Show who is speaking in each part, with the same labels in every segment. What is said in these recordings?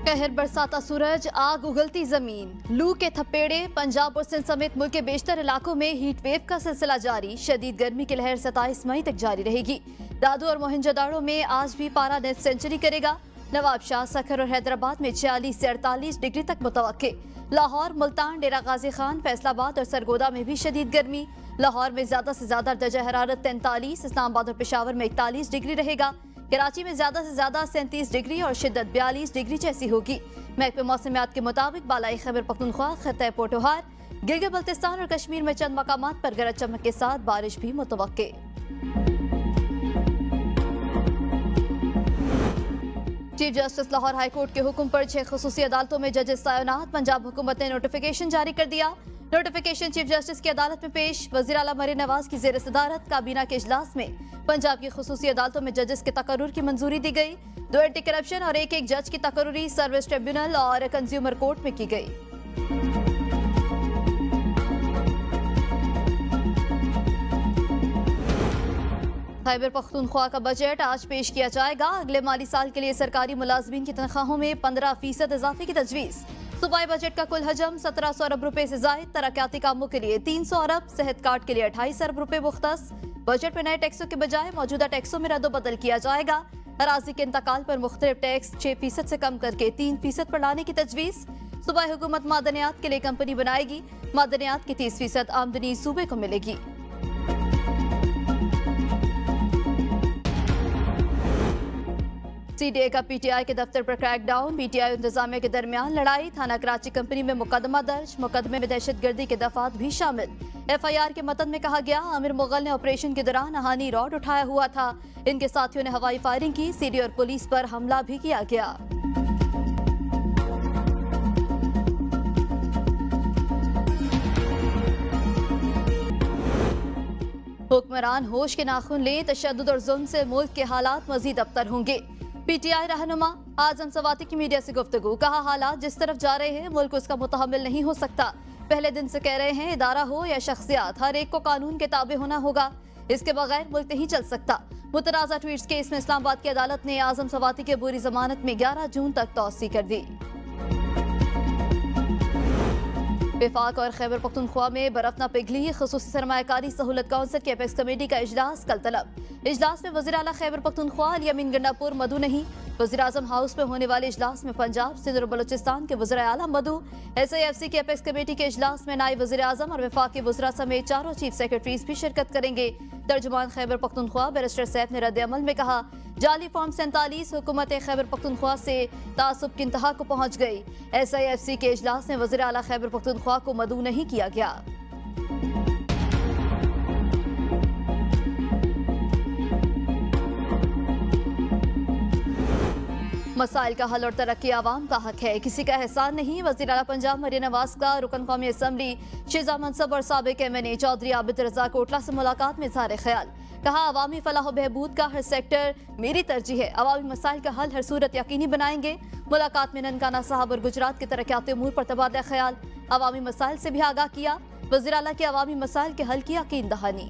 Speaker 1: कहर बरसाता सूरज, आग उगलती जमीन, लू के थपेड़े। पंजाब और सिंध समेत मुल्क के बेशतर इलाकों में हीट वेव का सिलसिला जारी। शदीद गर्मी की लहर 27 मई तक जारी रहेगी। दादू और मोहनजोदाड़ो में आज भी पारा नेट सेंचुरी करेगा। नवाबशाह, सखर और हैदराबाद में 46 से 48 डिग्री तक मुतवक्के। लाहौर, मुल्तान, डेरा गाजी खान, फैसलाबाद और सरगोदा में भी शदीद गर्मी। लाहौर में ज्यादा से ज्यादा दर्जा हरारत 43, इस्लामाबाद और पेशावर में 41 डिग्री रहेगा। कराची में ज्यादा से ज्यादा 37 डिग्री और शिद्दत 42 डिग्री जैसी होगी। महकमे मौसमियात के मुताबिक बालाई खैबर पख्तूनख्वा, खित्ते पोठोहार, गिलगित बल्तिस्तान और कश्मीर में चंद मकामात पर गरज चमक के साथ बारिश भी मुतवक्के। Chief justice Lahore high court के हुक्म पर 6 खुसूसी अदालतों में जजेस तैनात। पंजाब हुकूमत ने नोटिफिकेशन जारी कर दिया। नोटिफिकेशन चीफ जस्टिस की अदालत में पेश। वजीर आला मरीम नवाज की जेर सदारत काबीना के इजलास में पंजाब की खुसूसी अदालतों में जजेस के तकर्रुर की मंजूरी दी गई। 2 एंटी करप्शन और एक जज की तकर्रुरी सर्विस ट्रिब्यूनल और कंज्यूमर कोर्ट में की गई। खैबर पख्तूनख्वा का बजट आज पेश किया जाएगा। अगले माली साल के लिए सरकारी मुलाजमीन की तनख्वाहों में 15% इजाफे की तजवीज़। सूबाई बजट का कुल हजम 1700 अरब रुपए से जायद। तरक्याती कामों के लिए 300 अरब, सेहत कार्ड के लिए 28 अरब रुपए मुख्तस। बजट में नए टैक्सों के बजाय मौजूदा टैक्सों में रद्दोबदल किया जाएगा। अराजी के इंतकाल पर मुख्तलिफ टैक्स 6% से कम करके 3% पर लाने की तजवीज़। सूबाई हुकूमत मादनियात के लिए कंपनी बनाएगी। मादनियात की 30% आमदनी सूबे को मिलेगी। सीडीए का पीटीआई के दफ्तर पर क्रैकडाउन। पीटीआई इंतजामिया के दरमियान लड़ाई। थाना कराची कंपनी में मुकदमा दर्ज। मुकदमे में दहशतगर्दी के दफात भी शामिल। एफआईआर के मतन में कहा गया, आमिर मुगल ने ऑपरेशन के दौरान हानी रॉड उठाया हुआ था। इनके साथियों ने हवाई फायरिंग की। सीडीए और पुलिस पर हमला भी किया गया। हुक्मरान होश के नाखून लें। तशद्दुद और जुल्म से मुल्क के हालात मजीद अबतर होंगे। पीटीआई रहनुमा आजम सवाती की मीडिया से गुफ्तगू। कहा, हालात जिस तरफ जा रहे हैं मुल्क उसका मुतहम्मिल नहीं हो सकता। पहले दिन से कह रहे हैं, इदारा हो या शख्सियात, हर एक को कानून के ताबे होना होगा। इसके बगैर मुल्क नहीं चल सकता। मुतनाज़ा ट्वीट्स केस में इस्लामाबाद की अदालत ने आजम सवाती के बुरी जमानत में 11 जून तक तौसी कर दी। विफाक और खैबर पख्तूनख्वा में बर्फ न पिघली। खुसूसी सरमायाकारी सहूलत काउंसिल की अपेक्स कमेटी का इजलास कल तलब। इजलास में वज़ीर आला खैबर पख्तूनख्वा अली अमीन गंडापुर मधु नहीं। वज़ीर आज़म हाउस में होने वाले इजलास में पंजाब, सिंध और बलूचिस्तान के वज़ीर आला मधु। SAFC की अपेक्स कमेटी के इजलास में नायब वज़ीर आज़म और वफाकी वज़रा समेत 4 चीफ सेक्रेटरीज भी शिरकत करेंगे। तर्जुमान खैबर पख्तूनख्वा बैरिस्टर सैफ ने रद्द अमल में कहा, जाली फॉर्म 47 हुकूमत खैबर पख्तूनख्वा से तासुब की इंतहा को पहुंच गई। SAFC के इजलास में वज़ीर आला खैबर पख्तूनख्वा को मदऊ नहीं किया गया। मसाइल का हल और तरक्की आवाम का हक है, किसी का एहसान नहीं। वज़ीर आला पंजाब मरीम नवाज का रुकन कौमी असम्बली शेजा मनसब और साबिक MNA चौधरी आबिद रजा कोटला से मुलाकात में इज़हार ख्याल। कहा, अवामी फलाह बहबूद का हर सेक्टर मेरी तरजीह है। अवामी मसाइल का हल हर सूरत यकीनी बनाएंगे। मुलाकात में ननकाना साहब और गुजरात के तरक्याती उमूर पर तबादला ख्याल। अवामी मसाइल से भी आगाह किया। वज़ीर आला के अवामी मसाइल के हल की यकीन दहानी।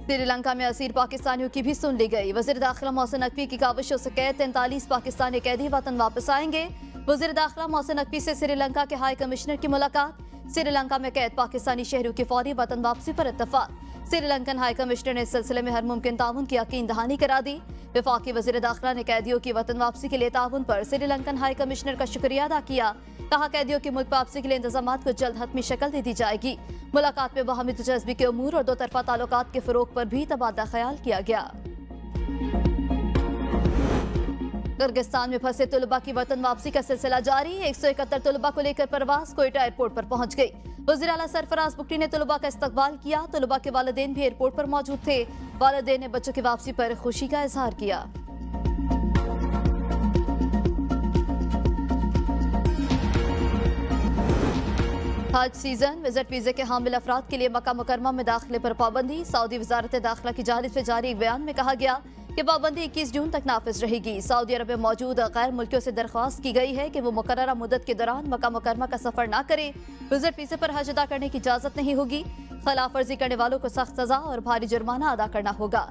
Speaker 1: श्रीलंका में असीर पाकिस्तानियों की भी सुन ली गई। वज़ीर दाखिला मोहसिन नकवी की काविशों से कैद 43 पाकिस्तानी कैदी वतन वापस आएंगे। वज़ीर दाखिला मोहसिन नकवी से श्रीलंका के हाई कमिश्नर की मुलाकात। श्रीलंका में कैद पाकिस्तानी शहरियों की फौरी वतन वापसी पर इत्तफाक। श्रीलंकन हाई कमिश्नर ने इस सिलसिले में हर मुमकिन ताउन की यकीन दहानी करा दी। वफाकी वज़ीर दाखिला ने कैदियों की वतन वापसी के लिए ताउन पर श्रीलंकन हाई कमिश्नर का शुक्रिया अदा किया। कहा, कैदियों की मुल्क वापसी के लिए इंतजामात को जल्द हतमी शक्ल दे दी जाएगी। मुलाकात में बाहमी दिलचस्पी के उमूर और 2 तरफा ताल्लुकात के फरोग पर भी तबादला ख्याल किया गया। किर्गिस्तान में फंसे तलबा की वतन वापसी का सिलसिला जारी। 171 तलबा को लेकर परवाज कोयटा एयरपोर्ट पर पहुंच गई। वज़ीर आला सरफराज बुकटी ने तलबा का इस्तकबाल किया। तलबा के वालिदैन भी एयरपोर्ट पर मौजूद थे। वालिदैन ने बच्चों की वापसी पर खुशी का इजहार किया। हज सीजन विजिट वीजे के हामिल अफराद के लिए मक्का मुकरमा में दाखिले पर पाबंदी। सऊदी वजारत दाखिला की जानिब से जारी एक बयान में कहा गया कि पाबंदी 21 जून तक नाफिज रहेगी। सऊदी अरब में मौजूद गैर मुल्कियों से दरख्वास्त की गई है कि वो मुकर्ररा मुद्दत के दौरान मक्का मुकरमा का सफर न करें। विजिट वीजे पर हज अदा करने की इजाजत नहीं होगी। खिलाफ वर्जी करने वालों को सख्त सजा और भारी जुर्माना अदा करना होगा।